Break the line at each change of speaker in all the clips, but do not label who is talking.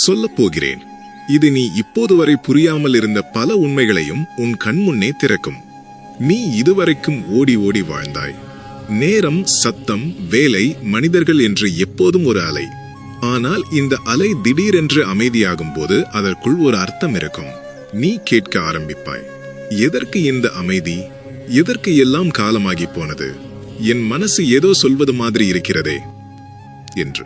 சொல்லப் போகிறேன். இது நீ இப்போது வரை புரியாமல் இருந்த பல உண்மைகளையும் உன் கண்முன்னே திறக்கும். நீ இதுவரைக்கும் ஓடி ஓடி வாழ்ந்தாய். நேரம், சத்தம், வேலை, மனிதர்கள் என்று எப்போதும் ஒரு அலை. ஆனால் இந்த அலை திடீரென்று அமைதியாகும் போது அதற்குள் ஒரு அர்த்தம் இருக்கும். நீ கேட்க ஆரம்பிப்பாய், எதற்கு இந்த அமைதி? எதற்கு எல்லாம் காலமாகி போனது? என் மனசு ஏதோ சொல்வது மாதிரி இருக்கிறதே என்று.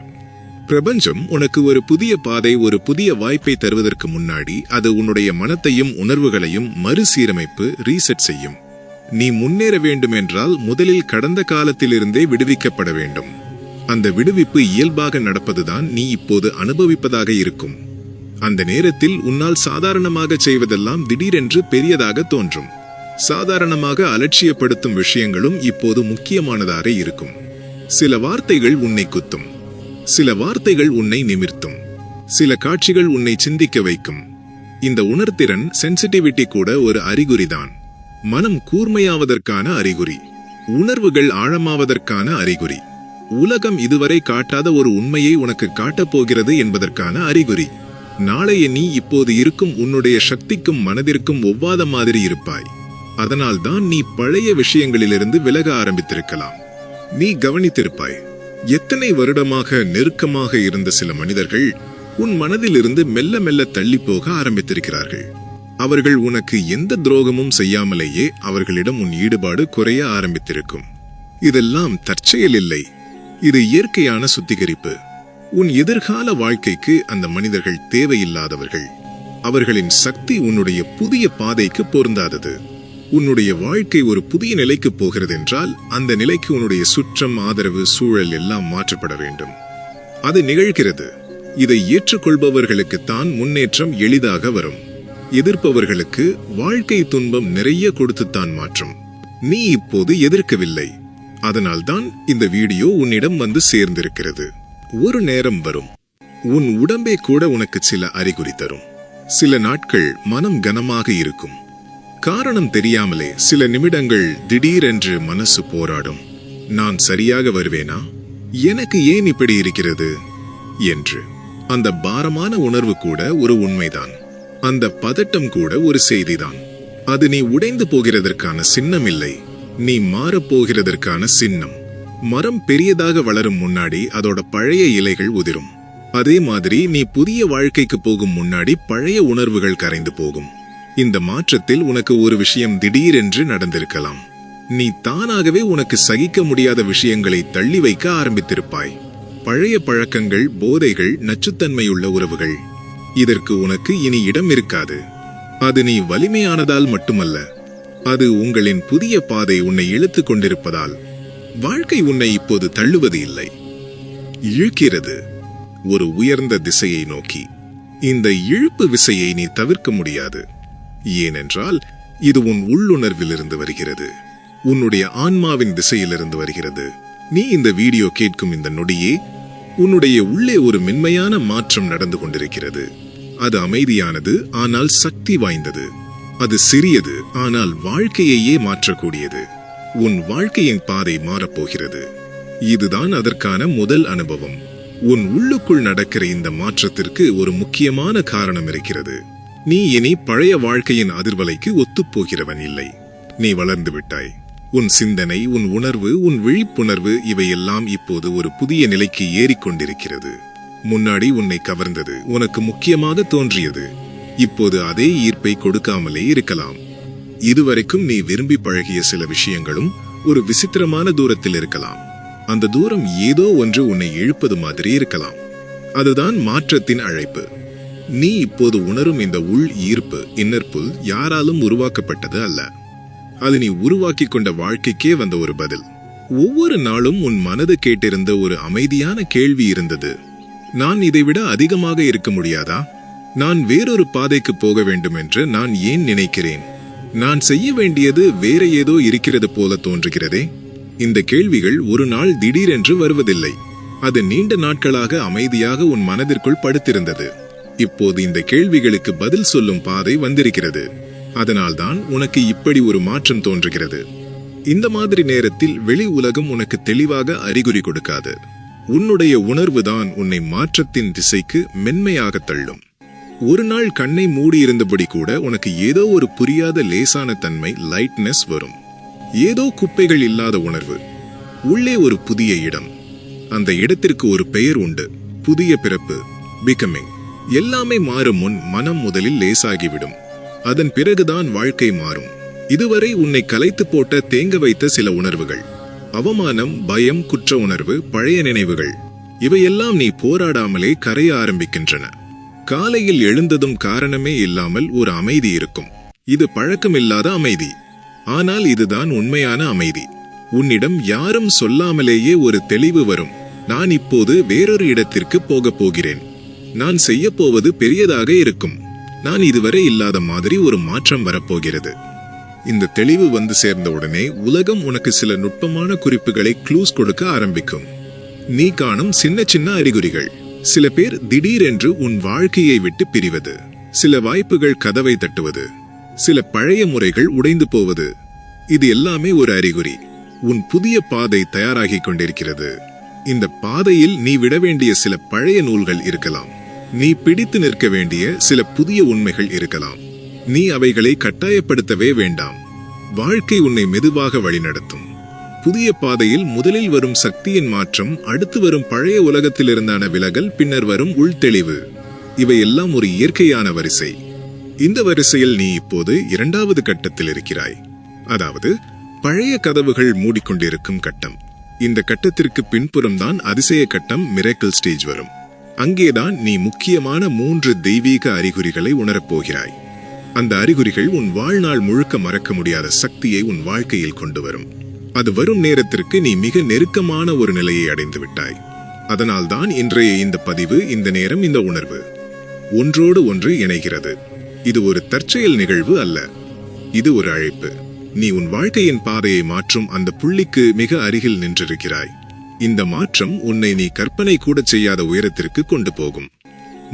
பிரபஞ்சம் உனக்கு ஒரு புதிய பாதை, ஒரு புதிய வாய்ப்பை தருவதற்கு முன்னாடி அது உன்னுடைய மனத்தையும் உணர்வுகளையும் மறுசீரமைப்பு, ரீசெட் செய்யும். நீ முன்னேற வேண்டும் என்றால் முதலில் கடந்த காலத்திலிருந்தே விடுவிக்கப்பட வேண்டும். அந்த விடுவிப்பு இயல்பாக நடப்பதுதான் நீ இப்போது அனுபவிப்பதாக இருக்கும். அந்த நேரத்தில் உன்னால் சாதாரணமாக செய்வதெல்லாம் திடீரென்று பெரியதாக தோன்றும். சாதாரணமாக அலட்சியப்படுத்தும் விஷயங்களும் இப்போது முக்கியமானதாக இருக்கும். சில வார்த்தைகள் உன்னை குத்தும், சில வார்த்தைகள் உன்னை நிமிர்த்தும், சில காட்சிகள் உன்னை சிந்திக்க வைக்கும். இந்த உணர்திறன், சென்சிட்டிவிட்டி கூட ஒரு அறிகுறிதான். மனம் கூர்மையாவதற்கான அறிகுறி, உணர்வுகள் ஆழமாவதற்கான அறிகுறி, உலகம் இதுவரை காட்டாத ஒரு உண்மையை உனக்கு காட்டப் போகிறது என்பதற்கான அறிகுறி. நாளைய நீ இப்போது இருக்கும் உன்னுடைய சக்திக்கும் மனதிற்கும் ஒவ்வாத மாதிரி இருப்பாய். அதனால்தான் நீ பழைய விஷயங்களிலிருந்து விலக ஆரம்பித்திருக்கலாம். நீ கவனித்திருப்பாய், எத்தனை வருடமாக நெருக்கமாக இருந்த சில மனிதர்கள் உன் மனதிலிருந்து மெல்ல மெல்ல தள்ளி போக ஆரம்பித்திருக்கிறார்கள். அவர்கள் உனக்கு எந்த துரோகமும் செய்யாமலேயே அவர்களிடம் உன் ஈடுபாடு குறைய ஆரம்பித்திருக்கும். இதெல்லாம் தற்செயல் இல்லை, இது இயற்கையான சுத்திகரிப்பு. உன் எதிர்கால வாழ்க்கைக்கு அந்த மனிதர்கள் தேவையில்லாதவர்கள். அவர்களின் சக்தி உன்னுடைய புதிய பாதைக்கு பொருந்தாதது. உன்னுடைய வாழ்க்கை ஒரு புதிய நிலைக்கு போகிறது என்றால் அந்த நிலைக்கு உன்னுடைய சுற்றம், ஆதரவு, சூழல் எல்லாம் மாற்றப்பட வேண்டும். அது நிகழ்கிறது. இதை ஏற்றுக்கொள்பவர்களுக்குத்தான் முன்னேற்றம் எளிதாக வரும். எதிர்ப்பவர்களுக்கு வாழ்க்கை துன்பம் நிறைய கொடுத்துத்தான் மாற்றும். நீ இப்போது எதிர்க்கவில்லை. அதனால்தான் இந்த வீடியோ உன்னிடம் வந்து சேர்ந்திருக்கிறது. ஒரு நேரம் வரும், உன் உடம்பே கூட உனக்கு சில அறிகுறி தரும். சில நாட்கள் மனம் கனமாக இருக்கும். காரணம் தெரியாமலே சில நிமிடங்கள் திடீரென்று மனசு போராடும். நான் சரியாக வருவேனா? எனக்கு ஏன் இப்படி இருக்கிறது என்று. அந்த பாரமான உணர்வு கூட ஒரு உண்மைதான். அந்த பதட்டம் கூட ஒரு செய்திதான். அது நீ உடைந்து போகிறதற்கான சின்னம் இல்லை, நீ மாறப்போகிறதற்கான சின்னம். மரம் பெரியதாக வளரும் முன்னாடி அதோட பழைய இலைகள் உதிரும். அதே மாதிரி நீ புதிய வாழ்க்கைக்கு போகும் முன்னாடி பழைய உணர்வுகள் கரைந்து போகும். இந்த மாற்றத்தில் உனக்கு ஒரு விஷயம் திடீரென்று நடந்திருக்கலாம். நீ தானாகவே உனக்கு சகிக்க முடியாத விஷயங்களை தள்ளி வைக்க ஆரம்பித்திருப்பாய். பழைய பழக்கங்கள், போதைகள், நச்சுத்தன்மையுள்ள உறவுகள். இதற்கு உனக்கு இனி இடம் இருக்காது. அது நீ வலிமையானதால் மட்டுமல்ல, அது உங்களின் புதிய பாதை உன்னை இழுத்து கொண்டிருப்பதால். வாழ்க்கை உன்னை இப்போது தள்ளுவது இல்லை, இழுக்கிறது ஒரு உயர்ந்த திசையை நோக்கி. இந்த இழுப்பு விசையை நீ தவிர்க்க முடியாது. ஏனென்றால் இது உன் உள்ளுணர்விலிருந்து வருகிறது, உன்னுடைய ஆன்மாவின் திசையிலிருந்து வருகிறது. நீ இந்த வீடியோ கேட்கும் இந்த நொடியே உன்னுடைய உள்ளே ஒரு மென்மையான மாற்றம் நடந்து கொண்டிருக்கிறது. அது அமைதியானது, ஆனால் சக்தி வாய்ந்தது. அது சிறியது, ஆனால் வாழ்க்கையையே மாற்றக்கூடியது. உன் வாழ்க்கையின் பாதை மாறப்போகிறது. இதுதான் அதற்கான முதல் அனுபவம். உன் உள்ளுக்குள் நடக்கிற இந்த மாற்றத்திற்கு ஒரு முக்கியமான காரணம் இருக்கிறது. நீ இனி பழைய வாழ்க்கையின் அதிர்வலைக்கு ஒத்துப்போகிறவன் இல்லை. நீ வளர்ந்து விட்டாய். உன் சிந்தனை, உன் உணர்வு, உன் விழிப்புணர்வு இவையெல்லாம் இப்போது ஒரு புதிய நிலைக்கு ஏறிக்கொண்டிருக்கிறது. முன்னாடி உன்னை கவர்ந்தது, உனக்கு முக்கியமாக தோன்றியது, இப்போது அதே ஈர்ப்பை கொடுக்காமலே இருக்கலாம். இதுவரைக்கும் நீ விரும்பி பழகிய சில விஷயங்களும் ஒரு விசித்திரமான தூரத்தில் இருக்கலாம். அந்த தூரம் ஏதோ ஒன்று உன்னை இழுப்பது மாதிரி இருக்கலாம். அதுதான் மாற்றத்தின் அழைப்பு. நீ இப்போது உணரும் இந்த உள் ஈர்ப்பு, இன்னர் புல், யாராலும் உருவாக்கப்பட்டது அல்ல. அது நீ உருவாக்கி கொண்ட வாழ்க்கைக்கே வந்த ஒரு பதில். ஒவ்வொரு நாளும் உன் மனது கேட்டிருந்த ஒரு அமைதியான கேள்வி இருந்தது. நான் இதைவிட அதிகமாக இருக்க முடியாதா? நான் வேறொரு பாதைக்கு போக வேண்டும் என்று நான் ஏன் நினைக்கிறேன்? நான் செய்ய வேண்டியது வேற ஏதோ இருக்கிறது போல தோன்றுகிறதே. இந்த கேள்விகள் ஒரு நாள் திடீரென்று வருவதில்லை. அது நீண்ட நாட்களாக அமைதியாக உன் மனதிற்குள் படுத்திருந்தது. இப்போது இந்த கேள்விகளுக்கு பதில் சொல்லும் பாதை வந்திருக்கிறது. அதனால்தான் உனக்கு இப்படி ஒரு மாற்றம் தோன்றுகிறது. இந்த மாதிரி நேரத்தில் வெளி உலகம் உனக்கு தெளிவாக அறிகுறி கொடுக்காது. உன்னுடைய உணர்வுதான் உன்னை மாற்றத்தின் திசைக்கு மென்மையாக தள்ளும். ஒரு நாள் கண்ணை மூடியிருந்தபடி கூட உனக்கு ஏதோ ஒரு புரியாத லேசான தன்மை, லைட்னஸ் வரும். ஏதோ குப்பைகள் இல்லாத உணர்வு, உள்ளே ஒரு புதிய இடம். அந்த இடத்திற்கு ஒரு பெயர் உண்டு, புதிய பிறப்பு, பிகமிங். எல்லாமே மாறும் முன் மனம் முதலில் லேசாகிவிடும். அதன் பிறகுதான் வாழ்க்கை மாறும். இதுவரை உன்னை கலைத்து போட்ட, தேங்க வைத்த சில உணர்வுகள், அவமானம், பயம், குற்ற உணர்வு, பழைய நினைவுகள், இவையெல்லாம் நீ போராடாமலே கரைய ஆரம்பிக்கின்றன. காலையில் எழுந்ததும் காரணமே இல்லாமல் ஒரு அமைதி இருக்கும். இது பழக்கமில்லாத அமைதி. ஆனால் இதுதான் உண்மையான அமைதி. உன்னிடம் யாரும் சொல்லாமலேயே ஒரு தெளிவு வரும். நான் இப்போது வேறொரு இடத்திற்கு போகப் போகிறேன். நான் செய்ய போவது பெரியதாக இருக்கும். நான் இதுவரை இல்லாத மாதிரி ஒரு மாற்றம் வரப்போகிறது. இந்த தெளிவு வந்து சேர்ந்த உடனே உலகம் உனக்கு சில நுட்பமான குறிப்புகளை, க்ளூஸ் கொடுக்க ஆரம்பிக்கும். நீ காணும் சின்ன சின்ன அறிகுறிகள். சில பேர் திடீரென்று உன் வாழ்க்கையை விட்டு பிரிவது, சில வாய்ப்புகள் கதவை தட்டுவது, சில பழைய முறைகள் உடைந்து போவது, இது எல்லாமே ஒரு அறிகுறி. உன் புதிய பாதை தயாராகிக் கொண்டிருக்கிறது. இந்த பாதையில் நீ விட வேண்டிய சில பழைய நூல்கள் இருக்கலாம். நீ பிடித்து நிற்க வேண்டிய சில புதிய உண்மைகள் இருக்கலாம். நீ அவைகளை கட்டாயப்படுத்தவே வேண்டாம். வாழ்க்கை உன்னை மெதுவாக வழிநடத்தும். புதிய பாதையில் முதலில் வரும் சக்தியின் மாற்றம், அடுத்து வரும் பழைய உலகத்திலிருந்தான விலகல், பின்னர் வரும் உள்தெளிவு. இவையெல்லாம் ஒரு இயற்கையான வரிசை. இந்த வரிசையில் நீ இப்போது 2வது கட்டத்தில் இருக்கிறாய். அதாவது பழைய கதவுகள் மூடிக்கொண்டிருக்கும் கட்டம். இந்த கட்டத்திற்கு பின்புறம்தான் அதிசய கட்டம், மிரேக்கிள் ஸ்டேஜ் வரும். அங்கேதான் நீ முக்கியமான 3 தெய்வீக அறிகுறிகளை உணரப்போகிறாய். அந்த அறிகுறிகள் உன் வாழ்நாள் முழுக்க மறக்க முடியாத சக்தியை உன் வாழ்க்கையில் கொண்டு வரும். அது வரும் நேரத்திற்கு நீ மிக நெருக்கமான ஒரு நிலையை அடைந்து விட்டாய். அதனால்தான் இன்றைய இந்த பதிவு, இந்த நேரம், இந்த உணர்வு ஒன்றோடு ஒன்று இணைகிறது. இது ஒரு தற்செயல் நிகழ்வு அல்ல. இது ஒரு அழைப்பு. நீ உன் வாழ்க்கையின் பாதையை மாற்றும் அந்த புள்ளிக்கு மிக அருகில் நின்றிருக்கிறாய். இந்த மாற்றம் உன்னை நீ கற்பனை கூட செய்யாத உயரத்திற்கு கொண்டு போகும்.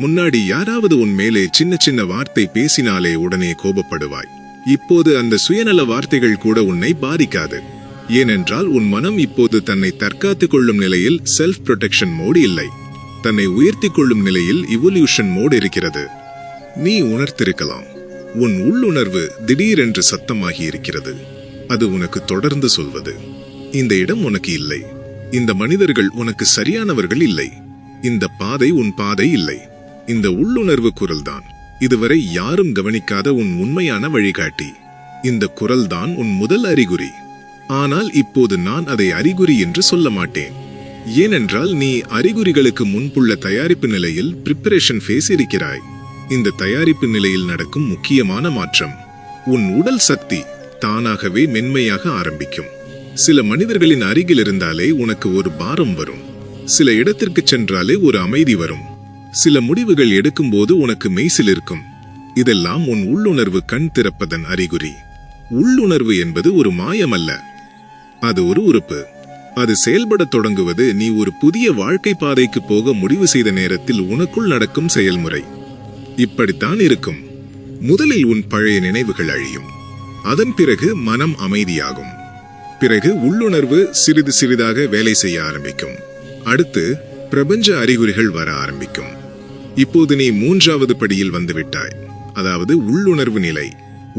முன்னாடி யாராவது உன் மேலே சின்ன சின்ன வார்த்தை பேசினாலே உடனே கோபப்படுவாய். இப்போது அந்த சுயநல வார்த்தைகள் கூட உன்னை பாதிக்காது. ஏனென்றால் உன் மனம் இப்போது தன்னை தற்காத்துக் கொள்ளும் நிலையில், செல்ஃப் ப்ரொடெக்ஷன் மோடு இல்லை. தன்னை உயர்த்தி கொள்ளும் நிலையில், இவல்யூஷன் மோடு இருக்கிறது. நீ உணர்த்திருக்கலாம், உன் உள்ளுணர்வு திடீரென்று சத்தமாகி இருக்கிறது. அது உனக்கு தொடர்ந்து சொல்வது, இந்த இடம் உனக்கு இல்லை, இந்த மனிதர்கள் உனக்கு சரியானவர்கள் இல்லை, இந்த பாதை உன் பாதை இல்லை. இந்த உள்ளுணர்வு குரல்தான் இதுவரை யாரும் கவனிக்காத உன் உண்மையான வழிகாட்டி. இந்த குரல்தான் உன் முதல் அறிகுறி. ஆனால் இப்போது நான் அதை அறிகுறி என்று சொல்ல மாட்டேன். ஏனென்றால் நீ அறிகுறிகளுக்கு முன்புள்ள தயாரிப்பு நிலையில், பிரிப்பரேஷன் ஃபேஸ் இருக்கிறாய். இந்த தயாரிப்பு நிலையில் நடக்கும் முக்கியமான மாற்றம், உன் உடல் சக்தி தானாகவே மென்மையாக ஆரம்பிக்கும். சில மனிதர்களின் அருகில் இருந்தாலே உனக்கு ஒரு பாரம் வரும். சில இடத்திற்கு சென்றாலே ஒரு அமைதி வரும். சில முடிவுகள் எடுக்கும்போது உனக்கு மெய்சில் இருக்கும். இதெல்லாம் உன் உள்ளுணர்வு கண் திறப்பதன் அறிகுறி. உள்ளுணர்வு என்பது ஒரு மாயம் அல்ல, அது ஒரு உறுப்பு. அது செயல்பட தொடங்குவது நீ ஒரு புதிய வாழ்க்கை பாதைக்கு போக முடிவு செய்த நேரத்தில் உனக்குள் நடக்கும் செயல்முறை. இப்படித்தான் இருக்கும். முதலில் உன் பழைய நினைவுகள் அழியும். அதன் பிறகு மனம் அமைதியாகும். பிறகு உள்ளுணர்வு சிறிது சிறிதாக வேலை செய்ய ஆரம்பிக்கும். அடுத்து பிரபஞ்ச அறிகுறிகள் வர ஆரம்பிக்கும். இப்போது நீ 3வது படியில் வந்துவிட்டாய். அதாவது உள்ளுணர்வு நிலை.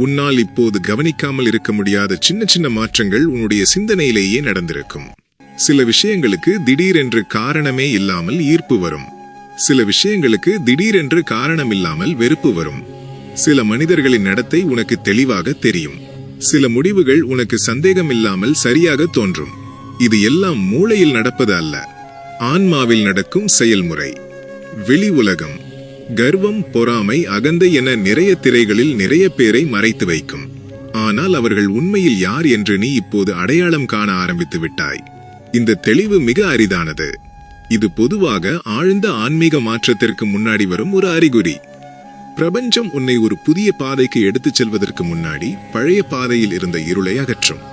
உன்னால் இப்போது கவனிக்காமல் இருக்க முடியாத சின்ன சின்ன மாற்றங்கள் உன்னுடைய சிந்தனையிலேயே நடந்திருக்கும். சில விஷயங்களுக்கு திடீரென்று காரணமே இல்லாமல் ஈர்ப்பு வரும். சில விஷயங்களுக்கு திடீரென்று காரணமில்லாமல் வெறுப்பு வரும். சில மனிதர்களின் நடத்தை உனக்கு தெளிவாக தெரியும். சில முடிவுகள் உனக்கு சந்தேகமில்லாமல் சரியாக தோன்றும். இது எல்லாம் மூளையில் நடப்பது அல்ல, ஆன்மாவில் நடக்கும் செயல்முறை. வெளி உலகம் கர்வம், பொறாமை, அகந்தை என நிறைய திரைகளில் நிறைய பேரை மறைத்து வைக்கும். ஆனால் அவர்கள் உண்மையில் யார் என்று நீ இப்போது அடையாளம் காண ஆரம்பித்து விட்டாய். இந்த தெளிவு மிக அரிதானது. இது பொதுவாக ஆழ்ந்த ஆன்மீக மாற்றத்திற்கு முன்னாடி வரும் ஒரு அறிகுறி. பிரபஞ்சம் உன்னை ஒரு புதிய பாதைக்கு எடுத்துச் செல்வதற்கு முன்னாடி பழைய பாதையில் இருந்த இருளை அகற்றும்.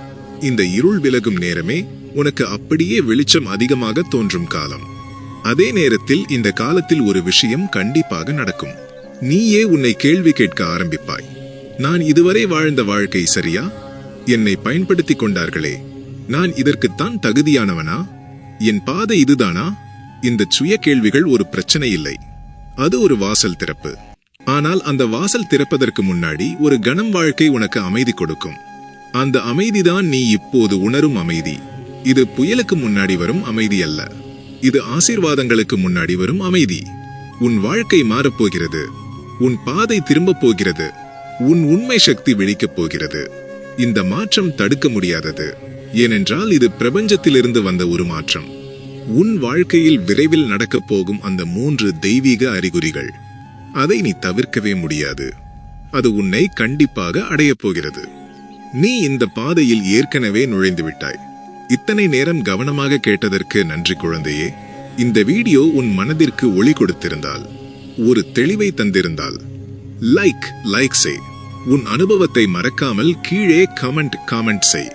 இந்த இருள் விலகும் நேரமே உனக்கு அப்படியே வெளிச்சம் அதிகமாக தோன்றும் காலம். அதே நேரத்தில் இந்த காலத்தில் ஒரு விஷயம் கண்டிப்பாக நடக்கும். நீயே உன்னை கேள்வி கேட்க ஆரம்பிப்பாய். நான் இதுவரை வாழ்ந்த வாழ்க்கை சரியா? என்னை பயன்படுத்திக் கொண்டார்களே, நான் இதற்குத்தான் தகுதியானவனா? என் பாதை இதுதானா? இந்த சுய கேள்விகள் ஒரு பிரச்சனை இல்லை, அது ஒரு வாசல் திறப்பு. ஆனால் அந்த வாசல் திறப்பதற்கு முன்னாடி ஒரு கணம் வாழ்க்கை உனக்கு அமைதி கொடுக்கும். அந்த அமைதிதான் நீ இப்போது உணரும் அமைதி. இது புயலுக்கு முன்னாடி வரும் அமைதி அல்ல, இது ஆசீர்வாதங்களுக்கு முன்னாடி வரும் அமைதி. உன் வாழ்க்கை மாறப்போகிறது, உன் பாதை திரும்பப் போகிறது, உன் உண்மை சக்தி விழிக்கப் போகிறது. இந்த மாற்றம் தடுக்க முடியாதது, ஏனென்றால் இது பிரபஞ்சத்திலிருந்து வந்த ஒரு மாற்றம். உன் வாழ்க்கையில் விரைவில் நடக்கப் போகும் அந்த 3 தெய்வீக அறிகுறிகள், அதை நீ தவிர்க்கவே முடியாது. அது உன்னை கண்டிப்பாக அடையப் போகிறது. நீ இந்த பாதையில் ஏற்கனவே நுழைந்து விட்டாய். இத்தனை நேரம் கவனமாக கேட்டதற்கு நன்றி குழந்தையே. இந்த வீடியோ உன் மனதிற்கு ஒளி கொடுத்திருந்தால், ஒரு தெளிவை தந்திருந்தால், லைக் செய். உன் அனுபவத்தை மறக்காமல் கீழே கமெண்ட் செய்.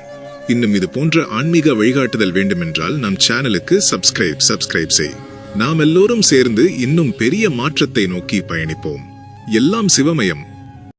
இன்னும் இது போன்ற ஆன்மீக வழிகாட்டுதல் வேண்டுமென்றால் நம் சேனலுக்கு சப்ஸ்கிரைப் செய். நாம் எல்லோரும் சேர்ந்து இன்னும் பெரிய மாற்றத்தை நோக்கி பயணிப்போம். எல்லாம் சிவமயம்.